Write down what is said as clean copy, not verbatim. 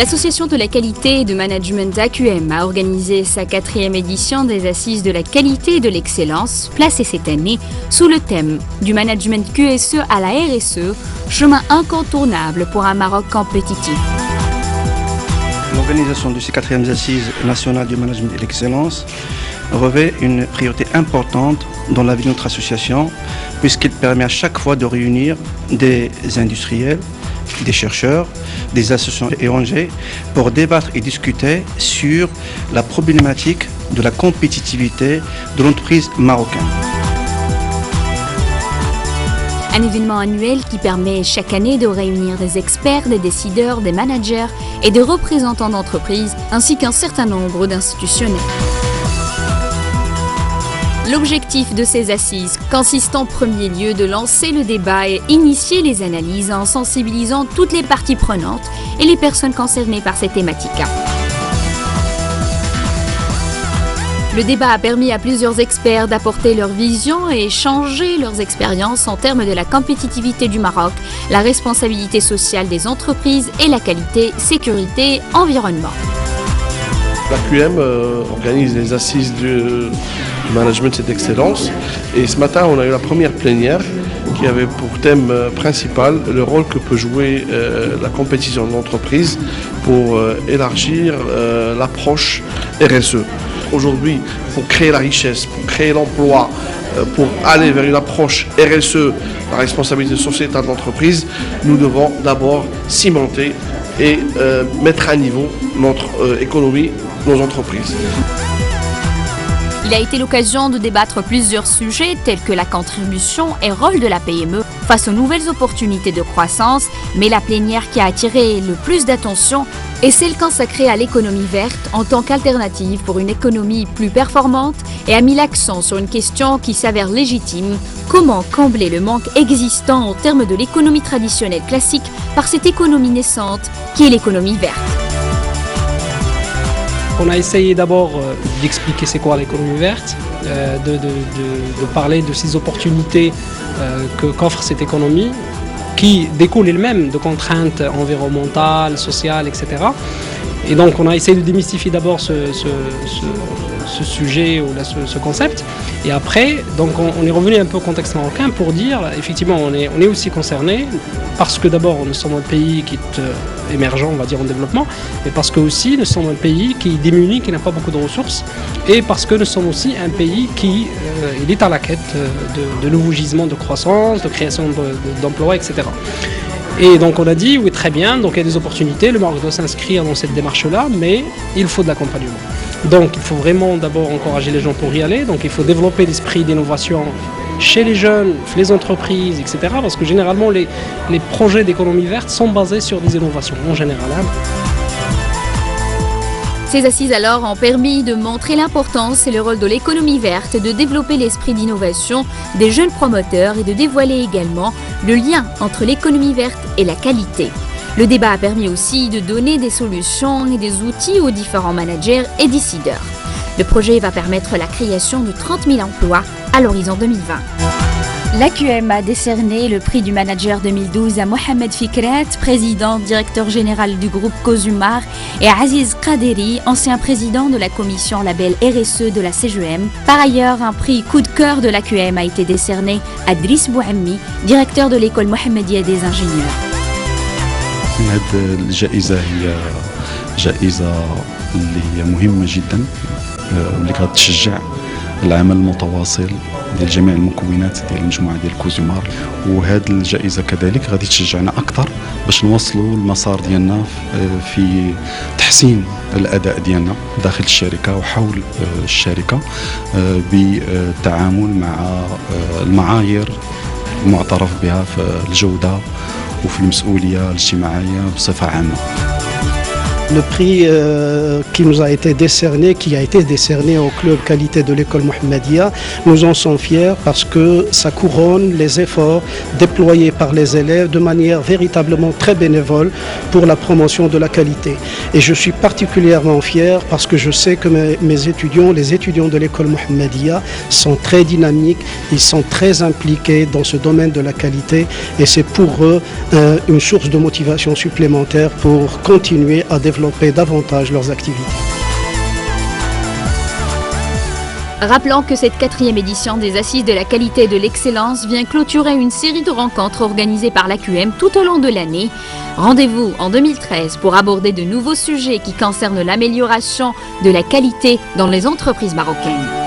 L'Association de la qualité et de management AQM a organisé sa 4e édition des Assises de la qualité et de l'excellence, placée cette année sous le thème du management QSE à la RSE, chemin incontournable pour un Maroc compétitif. L'organisation de ces 4e Assises nationales du management et de l'excellence revêt une priorité importante dans la vie de notre association, puisqu'il permet à chaque fois de réunir des industriels, des chercheurs, des associations et ONG pour débattre et discuter sur la problématique de la compétitivité de l'entreprise marocaine. Un événement annuel qui permet chaque année de réunir des experts, des décideurs, des managers et des représentants d'entreprises, ainsi qu'un certain nombre d'institutionnels. L'objectif de ces assises consiste en premier lieu de lancer le débat et initier les analyses en sensibilisant toutes les parties prenantes et les personnes concernées par cette thématique. Le débat a permis à plusieurs experts d'apporter leur vision et échanger leurs expériences en termes de la compétitivité du Maroc, la responsabilité sociale des entreprises et la qualité, sécurité, environnement. L'AQM organise les assises du management et d'excellence. Et ce matin, on a eu la première plénière qui avait pour thème principal le rôle que peut jouer la compétition de l'entreprise pour élargir l'approche RSE. Aujourd'hui, pour créer la richesse, pour créer l'emploi, pour aller vers une approche RSE, la responsabilité sociétale de l'entreprise, nous devons d'abord cimenter et mettre à niveau notre économie, nos entreprises. Il a été l'occasion de débattre plusieurs sujets tels que la contribution et rôle de la PME face aux nouvelles opportunités de croissance, mais la plénière qui a attiré le plus d'attention est celle consacrée à l'économie verte en tant qu'alternative pour une économie plus performante et a mis l'accent sur une question qui s'avère légitime: comment combler le manque existant en termes de l'économie traditionnelle classique par cette économie naissante qui est l'économie verte. On a essayé d'abord d'expliquer c'est quoi l'économie verte, de parler de ces opportunités qu'offre cette économie, qui découlent elles-mêmes de contraintes environnementales, sociales, etc. Et donc on a essayé de démystifier d'abord ce sujet ou ce concept. Et après, donc on est revenu un peu au contexte marocain pour dire, effectivement, on est aussi concerné, parce que d'abord nous sommes un pays qui est émergent, on va dire, en développement, mais parce que aussi nous sommes un pays qui est démuni, qui n'a pas beaucoup de ressources, et parce que nous sommes aussi un pays qui il est à la quête de nouveaux gisements de croissance, de création d'emplois, etc. Et donc on a dit, oui, très bien, donc il y a des opportunités, le Maroc doit s'inscrire dans cette démarche-là, mais il faut de l'accompagnement. Donc il faut vraiment d'abord encourager les gens pour y aller, donc il faut développer l'esprit d'innovation chez les jeunes, les entreprises, etc. Parce que généralement les projets d'économie verte sont basés sur des innovations en général. Ces assises alors ont permis de montrer l'importance et le rôle de l'économie verte, de développer l'esprit d'innovation des jeunes promoteurs et de dévoiler également le lien entre l'économie verte et la qualité. Le débat a permis aussi de donner des solutions et des outils aux différents managers et décideurs. Le projet va permettre la création de 30 000 emplois à l'horizon 2020. L'AQM a décerné le prix du manager 2012 à Mohamed Fikret, président directeur général du groupe Cosumar, et à Aziz Qaderi, ancien président de la commission label RSE de la CGM. Par ailleurs, un prix coup de cœur de l'AQM a été décerné à Driss Bouhammi, directeur de l'école Mohammedia des ingénieurs. هذه الجائزة هي جائزة اللي هي مهمة جدا واللي كتشجع العمل المتواصل ديال جميع المكونات ديال المجموعة ديال كوزومار، وهذه الجائزة كذلك غادي تشجعنا أكثر باش نوصلوا المسار ديالنا في تحسين الأداء ديالنا داخل الشركة وحول الشركة بالتعامل مع المعايير المعترف بها في الجودة وفي المسؤولية الاجتماعية بصفة عامة. Le prix qui nous a été décerné, au club qualité de l'école Mohammedia, nous en sommes fiers parce que ça couronne les efforts déployés par les élèves de manière véritablement très bénévole pour la promotion de la qualité. Et je suis particulièrement fier parce que je sais que mes étudiants, les étudiants de l'école Mohammedia sont très dynamiques, ils sont très impliqués dans ce domaine de la qualité et c'est pour eux une source de motivation supplémentaire pour continuer à développer davantage leurs activités. Rappelant que cette 4e édition des Assises de la qualité et de l'excellence vient clôturer une série de rencontres organisées par l'AQM tout au long de l'année. Rendez-vous en 2013 pour aborder de nouveaux sujets qui concernent l'amélioration de la qualité dans les entreprises marocaines.